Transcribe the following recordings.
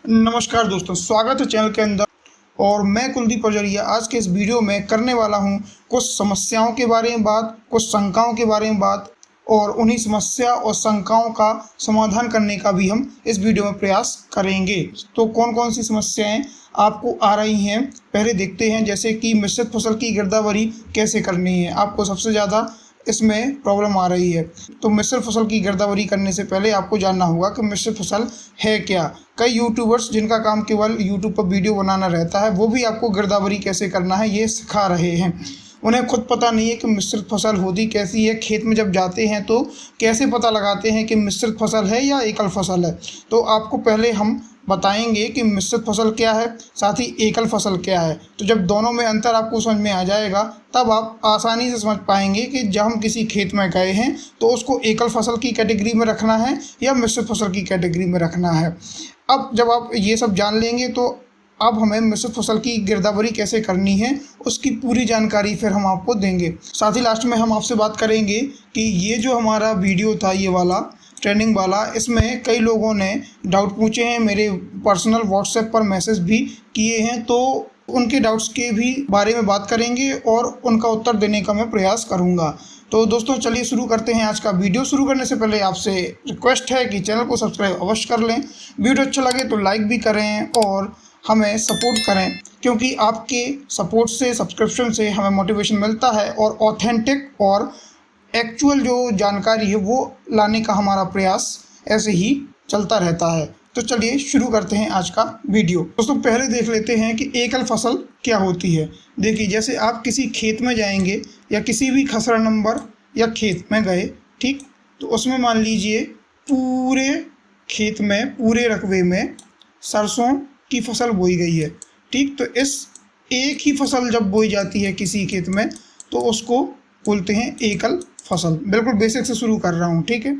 नमस्कार दोस्तों, स्वागत है चैनल के अंदर। और मैं कुलदीप पजरिया आज के इस वीडियो में करने वाला हूं कुछ समस्याओं के बारे में बात, कुछ शंकाओं के बारे में बात, और उन्हीं समस्या और शंकाओं का समाधान करने का भी हम इस वीडियो में प्रयास करेंगे। तो कौन कौन सी समस्याएं आपको आ रही हैं पहले देखते हैं। जैसे कि मिश्रित फसल की गिरदावरी कैसे करनी है, आपको सबसे ज़्यादा इसमें प्रॉब्लम आ रही है। तो मिश्रित फसल की गिरदावरी करने से पहले आपको जानना होगा कि मिश्रित फसल है क्या। कई यूट्यूबर्स जिनका काम केवल यूट्यूब पर वीडियो बनाना रहता है, वो भी आपको गिरदावरी कैसे करना है ये सिखा रहे हैं। उन्हें खुद पता नहीं है कि मिश्रित फसल होती कैसी है। खेत में जब जाते हैं तो कैसे पता लगाते हैं कि मिश्रित फसल है या एकल फसल है। तो आपको पहले हम बताएंगे कि मिश्रित फसल क्या है, साथ ही एकल फसल क्या है। तो जब दोनों में अंतर आपको समझ में आ जाएगा, तब आप आसानी से समझ पाएंगे कि जब हम किसी खेत में गए हैं तो उसको एकल फसल की कैटेगरी में रखना है या मिश्रित फसल की कैटेगरी में रखना है। अब जब आप ये सब जान लेंगे तो अब हमें मिश्रित फसल की गिरदावरी कैसे करनी है उसकी पूरी जानकारी फिर हम आपको देंगे। साथ ही लास्ट में हम आपसे बात करेंगे कि ये जो हमारा वीडियो था, ये वाला ट्रेनिंग वाला, इसमें कई लोगों ने डाउट पूछे हैं, मेरे पर्सनल व्हाट्सएप पर मैसेज भी किए हैं। तो उनके डाउट्स के भी बारे में बात करेंगे और उनका उत्तर देने का मैं प्रयास करूँगा। तो दोस्तों चलिए शुरू करते हैं आज का वीडियो। शुरू करने से पहले आपसे रिक्वेस्ट है कि चैनल को सब्सक्राइब अवश्य कर लें, वीडियो अच्छा लगे तो लाइक भी करें और हमें सपोर्ट करें, क्योंकि आपके सपोर्ट से, सब्सक्रिप्शन से हमें मोटिवेशन मिलता है और ऑथेंटिक और एक्चुअल जो जानकारी है वो लाने का हमारा प्रयास ऐसे ही चलता रहता है। तो चलिए शुरू करते हैं आज का वीडियो। दोस्तों पहले देख लेते हैं कि एकल फसल क्या होती है। देखिए, जैसे आप किसी खेत में जाएंगे या किसी भी खसरा नंबर या खेत में गए, ठीक, तो उसमें मान लीजिए पूरे खेत में, पूरे रकबे में सरसों की फसल बोई गई है, ठीक। तो इस एक ही फसल जब बोई जाती है किसी खेत में तो उसको बोलते हैं एकल फसल। बिल्कुल बेसिक से शुरू कर रहा हूँ, ठीक है।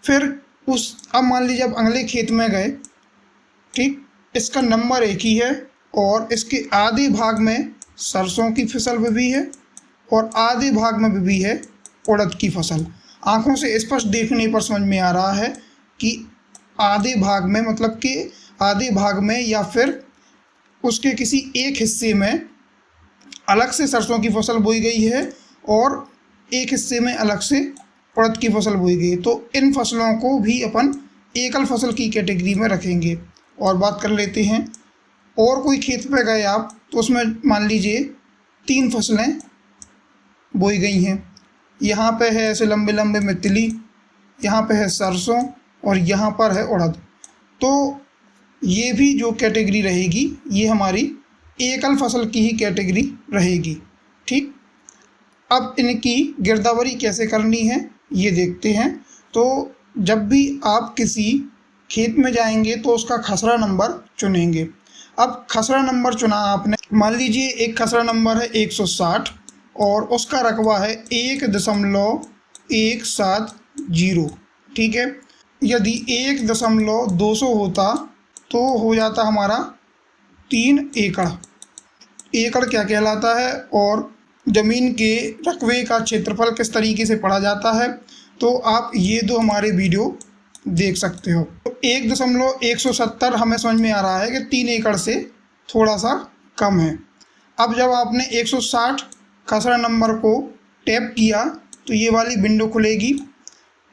फिर अब मान लीजिए आप अगले खेत में गए, ठीक, इसका नंबर एक ही है और इसके आधे भाग में सरसों की फसल भी है और आधे भाग में भी है उड़द की फसल। आँखों से स्पष्ट देखने पर समझ में आ रहा है कि आधे भाग में, मतलब कि आधे भाग में या फिर उसके किसी एक हिस्से में अलग से सरसों की फसल बोई गई है और एक हिस्से में अलग से उड़द की फसल बोई गई। तो इन फसलों को भी अपन एकल फसल की कैटेगरी में रखेंगे। और बात कर लेते हैं, और कोई खेत पे गए आप तो उसमें मान लीजिए 3 फसलें बोई गई हैं। यहाँ पे है ऐसे लंबे लंबे में तिली, यहाँ पे है सरसों और यहाँ पर है उड़द। तो ये भी जो कैटेगरी रहेगी ये हमारी एकल फसल की ही कैटेगरी रहेगी, ठीक। अब इनकी गिरदावरी कैसे करनी है ये देखते हैं। तो जब भी आप किसी खेत में जाएंगे तो उसका खसरा नंबर चुनेंगे। अब खसरा नंबर चुना आपने, मान लीजिए एक खसरा नंबर है 160 और उसका रकबा है 1.170, ठीक है। यदि 1.200 होता तो हो जाता हमारा 3 एकड़। एकड़ क्या कहलाता है और ज़मीन के रकबे का क्षेत्रफल किस तरीके से पढ़ा जाता है, तो आप ये दो हमारे वीडियो देख सकते हो। तो 1.170 हमें समझ में आ रहा है कि 3 एकड़ से थोड़ा सा कम है। अब जब आपने 160 खसरा नंबर को टैप किया तो ये वाली विंडो खुलेगी।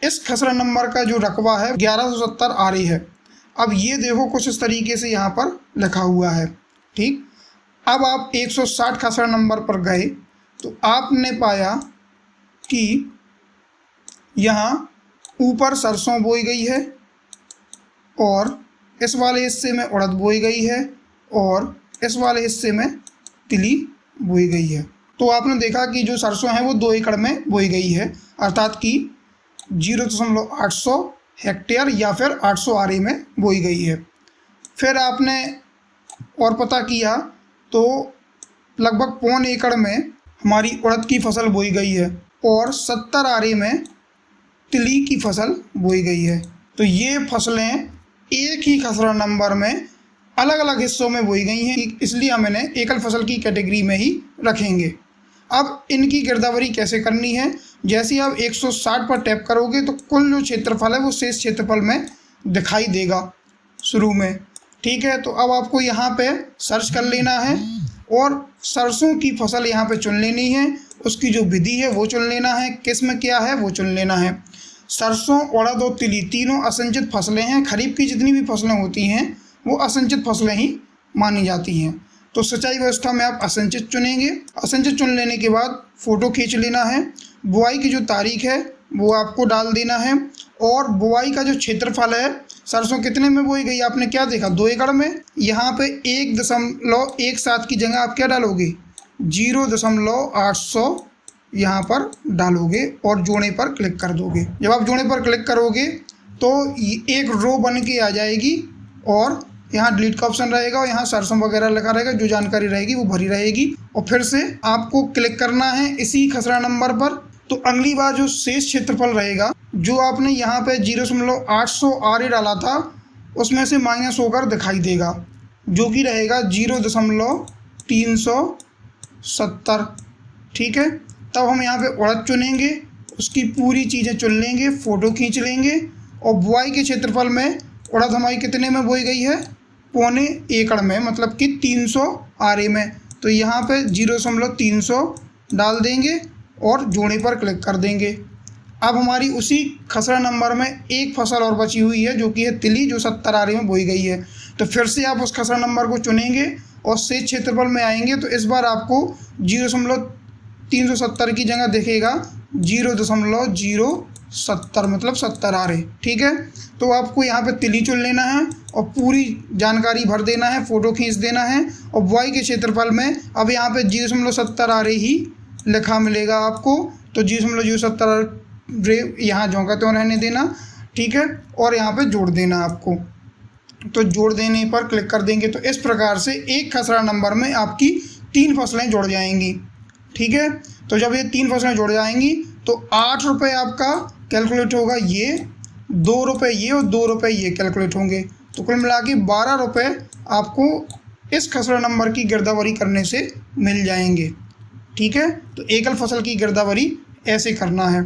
इस खसरा नंबर का जो रकबा है 1170 आरी है। अब ये देखो कुछ इस तरीके से यहाँ पर लिखा हुआ है, ठीक। अब आप 160 खसरा नंबर पर गए तो आपने पाया कि यहाँ ऊपर सरसों बोई गई है और इस वाले हिस्से में उड़द बोई गई है और इस वाले हिस्से में तिली बोई गई है। तो आपने देखा कि जो सरसों है वो 2 एकड़ में बोई गई है, अर्थात कि 0.800 हेक्टेयर या फिर 800 आरी में बोई गई है। फिर आपने और पता किया तो लगभग 1.25 एकड़ में हमारी उड़द की फसल बोई गई है और 70 आरी में तिली की फसल बोई गई है। तो ये फसलें एक ही खसरा नंबर में अलग अलग हिस्सों में बोई गई हैं, इसलिए हम इन्हें एकल फसल की कैटेगरी में ही रखेंगे। अब इनकी गिरदावरी कैसे करनी है, जैसे ही आप 160 पर टैप करोगे तो कुल जो क्षेत्रफल है वो शेष क्षेत्रफल में दिखाई देगा शुरू में। ठीक है, तो अब आपको यहाँ पे सर्च कर लेना है और सरसों की फसल यहाँ पे चुन लेनी है। उसकी जो विधि है वो चुन लेना है, किस्म क्या है वो चुन लेना है। सरसों, उड़द और तिली तीनों असिंचित फसलें हैं। खरीफ की जितनी भी फसलें होती हैं वो असिंचित फसलें ही मानी जाती हैं। तो सिंचाई व्यवस्था में आप असिंचित चुनेंगे। असिंचित चुन लेने के बाद फ़ोटो खींच लेना है। बुआई की जो तारीख है वो आपको डाल देना है और बुआई का जो क्षेत्रफल है, सरसों कितने में बोई गई आपने क्या देखा, 2 एकड़ में। यहाँ पे 1.17 की जगह आप क्या डालोगे, 0.800 यहाँ पर डालोगे और जोड़े पर क्लिक कर दोगे। जब आप जोड़े पर क्लिक करोगे तो एक रो बन के आ जाएगी और यहाँ डिलीट का ऑप्शन रहेगा और यहाँ सरसों वगैरह लिखा रहेगा, जो जानकारी रहेगी वो भरी रहेगी और फिर से आपको क्लिक करना है इसी खसरा नंबर पर। तो अगली बार जो शेष क्षेत्रफल रहेगा, जो आपने यहाँ पे 0.800 RA डाला था, उसमें से माइनस होकर दिखाई देगा, जो कि रहेगा 0.370। ठीक है, तब हम यहाँ पे उड़द चुनेंगे, उसकी पूरी चीज़ें चुन लेंगे, फ़ोटो खींच लेंगे और बुआई के क्षेत्रफल में उड़द हमारी कितने में बोई गई है, 0.25 एकड़ में, मतलब कि 300 RA में। तो यहाँ पे 0.300 डाल देंगे और जोड़े पर क्लिक कर देंगे। अब हमारी उसी खसरा नंबर में एक फसल और बची हुई है, जो कि है तिली, जो 70 RA में बोई गई है। तो फिर से आप उस खसरा नंबर को चुनेंगे और शेष क्षेत्रफल में आएंगे तो इस बार आपको 0.370 की जगह दिखेगा 0.070, मतलब 70 RA। ठीक है, तो आपको यहाँ पे तिली चुन लेना है और पूरी जानकारी भर देना है, फ़ोटो खींच देना है और बुआई के क्षेत्रफल में अब यहाँ पे 0.70 RA ही लिखा मिलेगा आपको। तो 0.070 यहाँ जों का त्यों रहने देना। ठीक है, और यहाँ पे जोड़ देना आपको। तो जोड़ देने पर क्लिक कर देंगे तो इस प्रकार से एक खसरा नंबर में आपकी 3 फसलें जुड़ जाएंगी। ठीक है, तो जब ये 3 फसलें जुड़ जाएंगी तो 8 रुपये आपका कैलकुलेट होगा, ये 2 रुपये ये और 2 रुपये ये कैलकुलेट होंगे। तो कुल मिला के 12 रुपये आपको इस खसरा नंबर की गिरदावरी करने से मिल जाएंगे। ठीक है, तो एकल फसल की गिरदावरी ऐसे करना है।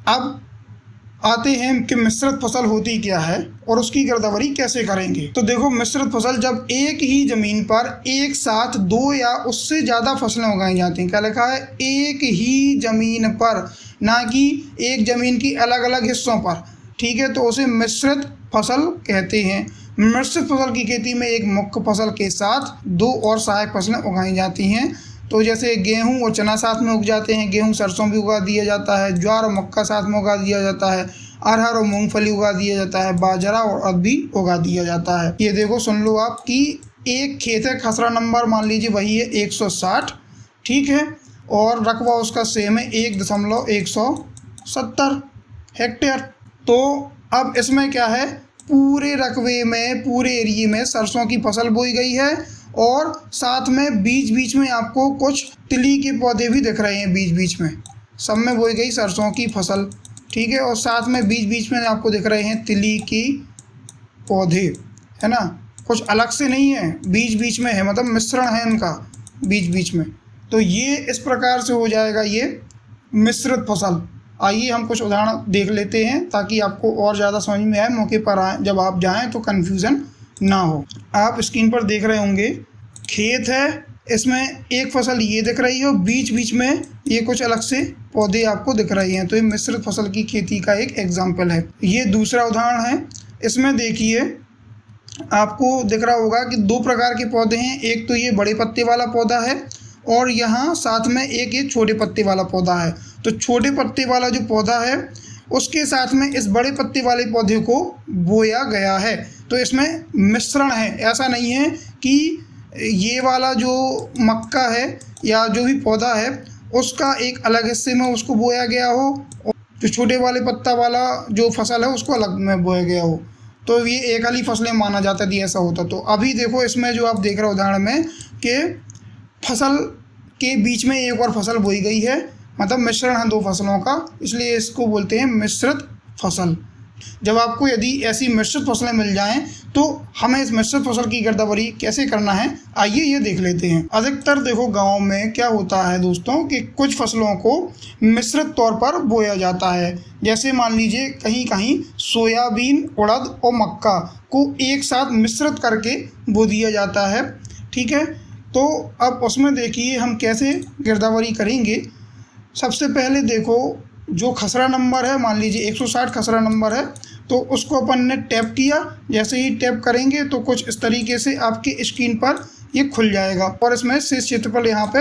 अब आते हैं कि मिश्रित फसल होती क्या है और उसकी गिरदावरी कैसे करेंगे। तो देखो, मिश्रित फसल जब एक ही ज़मीन पर एक साथ 2 या उससे ज़्यादा फसलें उगाई जाती हैं। क्या लिखा है, एक ही ज़मीन पर, ना कि एक ज़मीन की अलग अलग हिस्सों पर। ठीक है, तो उसे मिश्रित फसल कहते हैं। मिश्रित फसल की खेती में एक मुख्य फसल के साथ 2 और सहायक फसलें उगाई जाती हैं। तो जैसे गेहूं और चना साथ में उग जाते हैं, गेहूं सरसों भी उगा दिया जाता है, ज्वार और मक्का साथ में उगा दिया जाता है, अरहर और मूंगफली उगा दिया जाता है, बाजरा और उड़द भी उगा दिया जाता है। ये देखो, सुन लो आप कि एक खेत है, खसरा नंबर मान लीजिए वही है 160। ठीक है, और रकबा उसका सेम है 1.170 हेक्टेयर। तो अब इसमें क्या है, पूरे रकबे में, पूरे एरिए में सरसों की फसल बोई गई है और साथ में बीच बीच में आपको कुछ तिली के पौधे भी दिख रहे हैं। बीच बीच में सब में बोई गई सरसों की फसल। ठीक है, और साथ में बीच बीच में आपको दिख रहे हैं तिली की पौधे, है ना, कुछ अलग से नहीं है, बीच बीच में है, मतलब मिश्रण है इनका बीच बीच में। तो ये इस प्रकार से हो जाएगा ये मिश्रित फसल। आइए हम कुछ उदाहरण देख लेते हैं ताकि आपको और ज़्यादा समझ में आए, मौके पर आए जब आप जाएं तो कन्फ्यूज़न ना हो। आप स्क्रीन पर देख रहे होंगे, खेत है, इसमें एक फसल ये दिख रही है और बीच बीच में ये कुछ अलग से पौधे आपको दिख रहे हैं। तो ये मिश्रित फसल की खेती का एक एग्जाम्पल है। ये दूसरा उदाहरण है, इसमें देखिए आपको दिख रहा होगा कि 2 प्रकार के पौधे हैं। एक तो ये बड़े पत्ते वाला पौधा है और यहाँ साथ में एक ये छोटे पत्ते वाला पौधा है। तो छोटे पत्ते वाला जो पौधा है उसके साथ में इस बड़े पत्ते वाले पौधे को बोया गया है। तो इसमें मिश्रण है, ऐसा नहीं है कि ये वाला जो मक्का है या जो भी पौधा है उसका एक अलग हिस्से में उसको बोया गया हो और जो छोटे वाले पत्ता वाला जो फसल है उसको अलग में बोया गया हो। तो ये एक वाली फसलें माना जाता थी, ऐसा होता। तो अभी देखो, इसमें जो आप देख रहे हो उदाहरण में कि फसल के बीच में एक और फसल बोई गई है, मतलब मिश्रण है 2 फसलों का, इसलिए इसको बोलते हैं मिश्रित फसल। जब आपको यदि ऐसी मिश्रित फसलें मिल जाएं तो हमें इस मिश्रित फसल की गिरदावरी कैसे करना है, आइए ये देख लेते हैं। अधिकतर देखो गाँव में क्या होता है दोस्तों कि कुछ फसलों को मिश्रित तौर पर बोया जाता है। जैसे मान लीजिए कहीं कहीं सोयाबीन, उड़द और मक्का को एक साथ मिश्रित करके बो दिया जाता है। ठीक है, तो अब उसमें देखिए हम कैसे गिरदावरी करेंगे। सबसे पहले देखो जो खसरा नंबर है, मान लीजिए 160 खसरा नंबर है, तो उसको अपन ने टैप किया। जैसे ही टैप करेंगे तो कुछ इस तरीके से आपकी स्क्रीन पर ये खुल जाएगा और इसमें शेष क्षेत्रफल यहाँ पे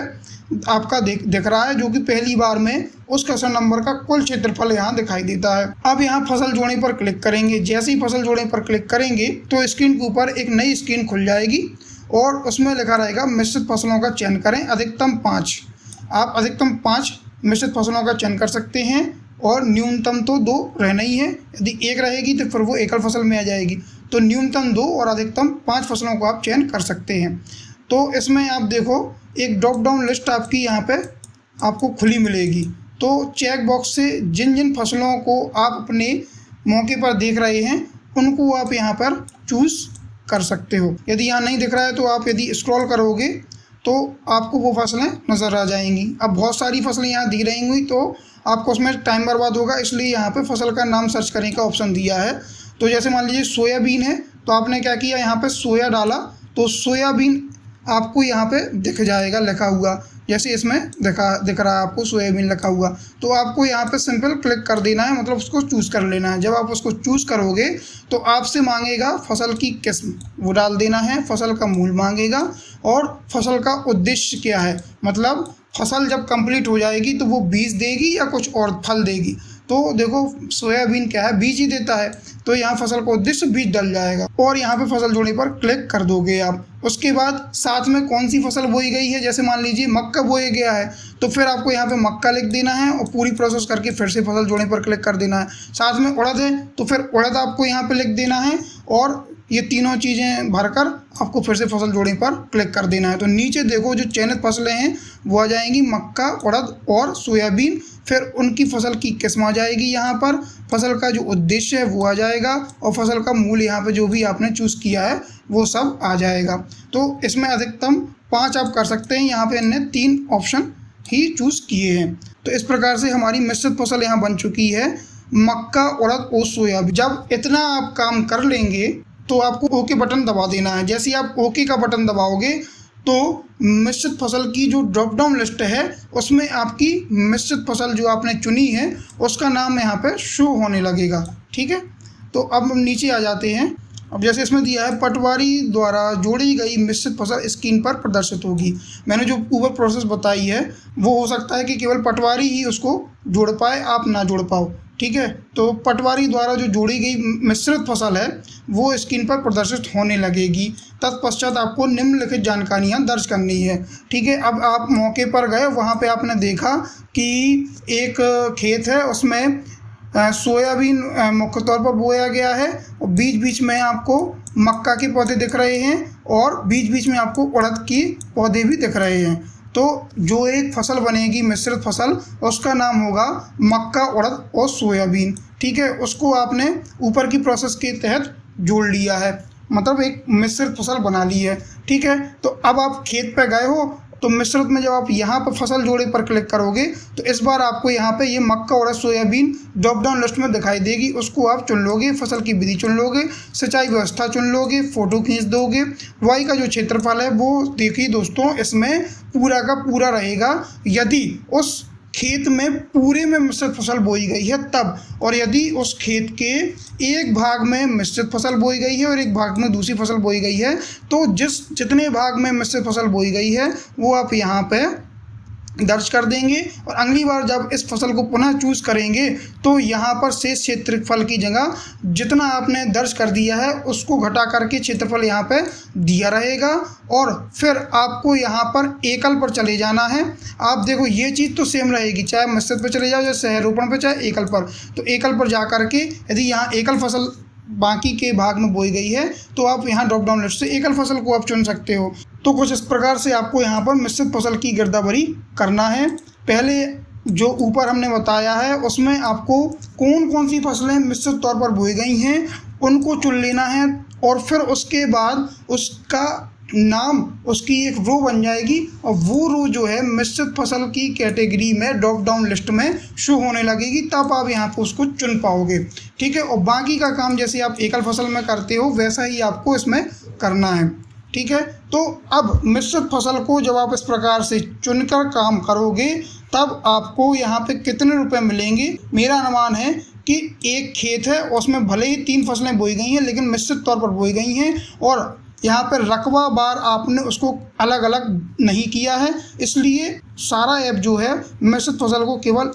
आपका दिख रहा है, जो कि पहली बार में उस खसरा नंबर का कुल क्षेत्रफल यहाँ दिखाई देता है। अब यहाँ फसल जोड़ने पर क्लिक करेंगे। जैसे ही फसल जोड़ने पर क्लिक करेंगे तो स्क्रीन के ऊपर एक नई स्क्रीन खुल जाएगी और उसमें लिखा रहेगा मिश्रित फसलों का चयन करें, अधिकतम 5। आप अधिकतम 5 मिश्रित फसलों का चयन कर सकते हैं और न्यूनतम तो 2 रहना ही है। यदि 1 रहेगी तो फिर वो एकल फसल में आ जाएगी, तो न्यूनतम 2 और अधिकतम 5 फसलों को आप चयन कर सकते हैं। तो इसमें आप देखो एक ड्रॉप डाउन लिस्ट आपकी यहाँ पे आपको खुली मिलेगी। तो चेक बॉक्स से जिन जिन फसलों को आप अपने मौके पर देख रहे हैं उनको आप यहाँ पर चूज़ कर सकते हो। यदि यहाँ नहीं दिख रहा है तो आप यदि स्क्रॉल करोगे तो आपको वो फसलें नज़र आ जाएंगी। अब बहुत सारी फसलें यहाँ दी रहेंगी तो आपको उसमें टाइम बर्बाद होगा, इसलिए यहाँ पे फसल का नाम सर्च करने का ऑप्शन दिया है। तो जैसे मान लीजिए सोयाबीन है, तो आपने क्या किया, यहाँ पे सोया डाला तो सोयाबीन आपको यहाँ पे दिख जाएगा लिखा हुआ। जैसे इसमें दिख रहा है आपको सोयाबीन लिखा हुआ, तो आपको यहाँ पे सिंपल क्लिक कर देना है, मतलब उसको चूज़ कर लेना है। जब आप उसको चूज़ करोगे तो आपसे मांगेगा फसल की किस्म, वो डाल देना है। फसल का मूल मांगेगा और फसल का उद्देश्य क्या है, मतलब फसल जब कंप्लीट हो जाएगी तो वो बीज देगी या कुछ और फल देगी। तो देखो सोयाबीन क्या है, बीज ही देता है, तो यहाँ फसल का उद्देश्य बीज डल जाएगा और यहाँ पे फसल जोड़ने पर क्लिक कर दोगे आप। उसके बाद साथ में कौन सी फसल बोई गई है, जैसे मान लीजिए मक्का बोया गया है तो फिर आपको यहाँ पे मक्का लिख देना है और पूरी प्रोसेस करके फिर से फसल जोड़ने पर क्लिक कर देना है। साथ में उड़द है तो फिर उड़द आपको यहाँ पे लिख देना है और ये तीनों चीज़ें भरकर आपको फिर से फसल जोड़ने पर क्लिक कर देना है। तो नीचे देखो जो चयनित फसलें हैं वो आ जाएंगी, मक्का, उड़द और सोयाबीन। फिर उनकी फसल की किस्म आ जाएगी, यहाँ पर फसल का जो उद्देश्य है वो आ जाएगा और फसल का मूल यहाँ पे जो भी आपने चूज़ किया है वो सब आ जाएगा। तो इसमें अधिकतम 5 आप कर सकते हैं, यहाँ पे इन्हें 3 ऑप्शन ही चूज़ किए हैं। तो इस प्रकार से हमारी मिश्रित फसल यहाँ बन चुकी है, मक्का, उड़द और सोयाबीन। जब इतना आप काम कर लेंगे तो आपको ओके बटन दबा देना है। जैसे ही आप ओके का बटन दबाओगे तो मिश्रित फसल की जो ड्रॉप डाउन लिस्ट है उसमें आपकी मिश्रित फसल जो आपने चुनी है उसका नाम यहाँ पे शो होने लगेगा। ठीक है, तो अब हम नीचे आ जाते हैं। अब जैसे इसमें दिया है पटवारी द्वारा जोड़ी गई मिश्रित फसल स्क्रीन पर प्रदर्शित होगी। मैंने जो ऊपर प्रोसेस बताई है वो हो सकता है कि केवल पटवारी ही उसको जोड़ पाए, आप ना जोड़ पाओ। ठीक है, तो पटवारी द्वारा जो जोड़ी गई मिश्रित फसल है वो स्क्रीन पर प्रदर्शित होने लगेगी। तत्पश्चात आपको निम्नलिखित जानकारियाँ दर्ज करनी है। ठीक है, अब आप मौके पर गए, वहाँ पे आपने देखा कि एक खेत है, उसमें सोयाबीन मुख्य तौर पर बोया गया है और बीच बीच में आपको मक्का के पौधे दिख रहे हैं और बीच बीच में आपको उड़द के पौधे भी दिख रहे हैं। तो जो एक फसल बनेगी मिश्रित फसल, उसका नाम होगा मक्का, उड़द और सोयाबीन। ठीक है, उसको आपने ऊपर की प्रोसेस के तहत जोड़ लिया है, मतलब एक मिश्रित फसल बना ली है। ठीक है, तो अब आप खेत पे गए हो तो मिश्रित में जब आप यहाँ पर फसल जोड़े पर क्लिक करोगे तो इस बार आपको यहाँ पे ये मक्का, उड़द, सोयाबीन ड्रॉप डाउन लिस्ट में दिखाई देगी। उसको आप चुन लोगे, फसल की विधि चुन लोगे, सिंचाई व्यवस्था चुन लोगे, फ़ोटो खींच दोगे। बुआई का जो क्षेत्रफल है वो देखिए दोस्तों इसमें पूरा का पूरा रहेगा यदि उस खेत में पूरे में मिश्रित फसल बोई गई है तब, और यदि उस खेत के एक भाग में मिश्रित फसल बोई गई है और एक भाग में दूसरी फसल बोई गई है तो जितने भाग में मिश्रित फसल बोई गई है वो आप यहाँ पे दर्ज कर देंगे। और अगली बार जब इस फसल को पुनः चूज़ करेंगे तो यहाँ पर शेष क्षेत्रफल की जगह जितना आपने दर्ज कर दिया है उसको घटा करके क्षेत्रफल यहाँ पे दिया रहेगा और फिर आपको यहाँ पर एकल पर चले जाना है। आप देखो ये चीज़ तो सेम रहेगी, चाहे मिश्रित पर चले जाओ, चाहे सहरोपण पर, चाहे एकल पर। तो एकल पर जा करके यदि यहाँ एकल फसल बाकी के भाग में बोई गई है तो आप यहाँ ड्रॉप डाउन लिस्ट से एकल फसल को आप चुन सकते हो। तो कुछ इस प्रकार से आपको यहाँ पर मिश्रित फसल की गिरदावरी करना है। पहले जो ऊपर हमने बताया है उसमें आपको कौन कौन सी फसलें मिश्रित तौर पर बोई गई हैं उनको चुन लेना है, और फिर उसके बाद उसका नाम, उसकी एक रो बन जाएगी और वो रो जो है मिश्रित फसल की कैटेगरी में ड्रॉप डाउन लिस्ट में शो होने लगेगी, तब आप यहाँ पर उसको चुन पाओगे। ठीक है, और बाकी का काम जैसे आप एकल फसल में करते हो वैसा ही आपको इसमें करना है। ठीक है, तो अब मिश्रित फसल को जब आप इस प्रकार से चुनकर काम करोगे तब आपको यहाँ पे कितने रुपए मिलेंगे। मेरा अनुमान है कि एक खेत है उसमें भले ही 3 फसलें बोई गई हैं लेकिन मिश्रित तौर पर बोई गई हैं, और यहाँ पर रकबा बार आपने उसको अलग अलग नहीं किया है, इसलिए सारा ऐप जो है मिश्रित फसल को केवल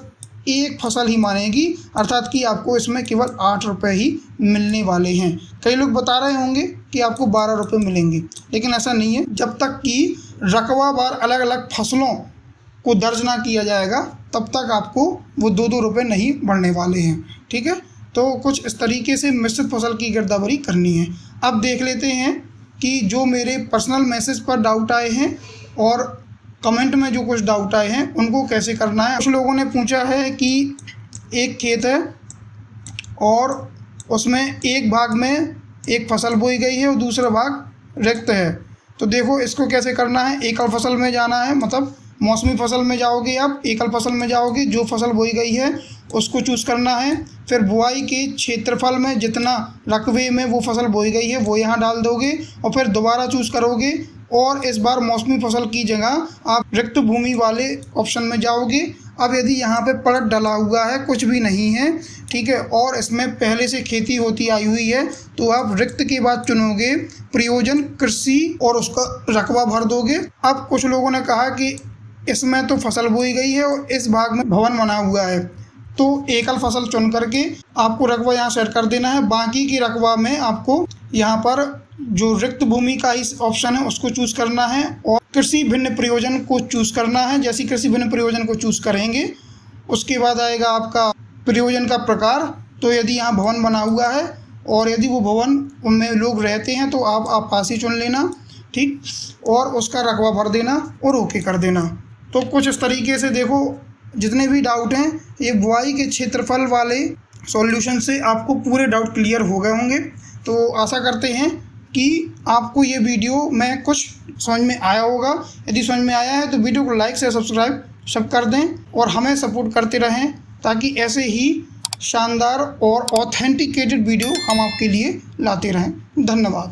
एक फसल ही मानेगी, अर्थात कि आपको इसमें केवल 8 रुपये ही मिलने वाले हैं। कई लोग बता रहे होंगे कि आपको 12 रुपये मिलेंगे, लेकिन ऐसा नहीं है। जब तक कि रकबा बार अलग अलग फसलों को दर्ज ना किया जाएगा तब तक आपको वो 2-2 रुपये नहीं बढ़ने वाले हैं। ठीक है, तो कुछ इस तरीके से मिश्रित फसल की गिरदावरी करनी है। अब देख लेते हैं कि जो मेरे पर्सनल मैसेज पर डाउट आए हैं और कमेंट में जो कुछ डाउट आए हैं उनको कैसे करना है। कुछ लोगों ने पूछा है कि एक खेत है और उसमें एक भाग में एक फसल बोई गई है और दूसरा भाग रिक्त है, तो देखो इसको कैसे करना है। एकल फसल में जाना है, मतलब मौसमी फसल में जाओगे आप, एकल फसल में जाओगे, जो फसल बोई गई है उसको चूज़ करना है। फिर बुआई के क्षेत्रफल में जितना रकबे में वो फसल बोई गई है वो यहाँ डाल दोगे और फिर दोबारा चूज़ करोगे, और इस बार मौसमी फसल की जगह आप रिक्त भूमि वाले ऑप्शन में जाओगे। अब यदि यहाँ पे पड़त डला हुआ है, कुछ भी नहीं है, ठीक है, और इसमें पहले से खेती होती आई हुई है, तो आप रिक्त के बाद चुनोगे प्रयोजन कृषि और उसका रकबा भर दोगे। अब कुछ लोगों ने कहा कि इसमें तो फसल बोई गई है और इस भाग में भवन बना हुआ है, तो एकल फसल चुन करके आपको रकबा यहाँ सेट कर देना है। बाकी की रकबा में आपको यहाँ पर जो रिक्त भूमि का ही ऑप्शन है उसको चूज़ करना है और कृषि भिन्न प्रयोजन को चूज़ करना है। जैसे कृषि भिन्न प्रयोजन को चूज़ करेंगे उसके बाद आएगा आपका प्रयोजन का प्रकार, तो यदि यहाँ भवन बना हुआ है और यदि वो भवन उनमें लोग रहते हैं तो आप आवासीय चुन लेना, ठीक, और उसका रकबा भर देना और ओके कर देना। तो कुछ इस तरीके से देखो जितने भी डाउट हैं ये बुआई के क्षेत्रफल वाले सॉल्यूशन से आपको पूरे डाउट क्लियर हो गए होंगे। तो आशा करते हैं कि आपको ये वीडियो में कुछ समझ में आया होगा। यदि समझ में आया है तो वीडियो को लाइक से सब्सक्राइब सब कर दें और हमें सपोर्ट करते रहें, ताकि ऐसे ही शानदार और ऑथेंटिकेटेड वीडियो हम आपके लिए लाते रहें। धन्यवाद।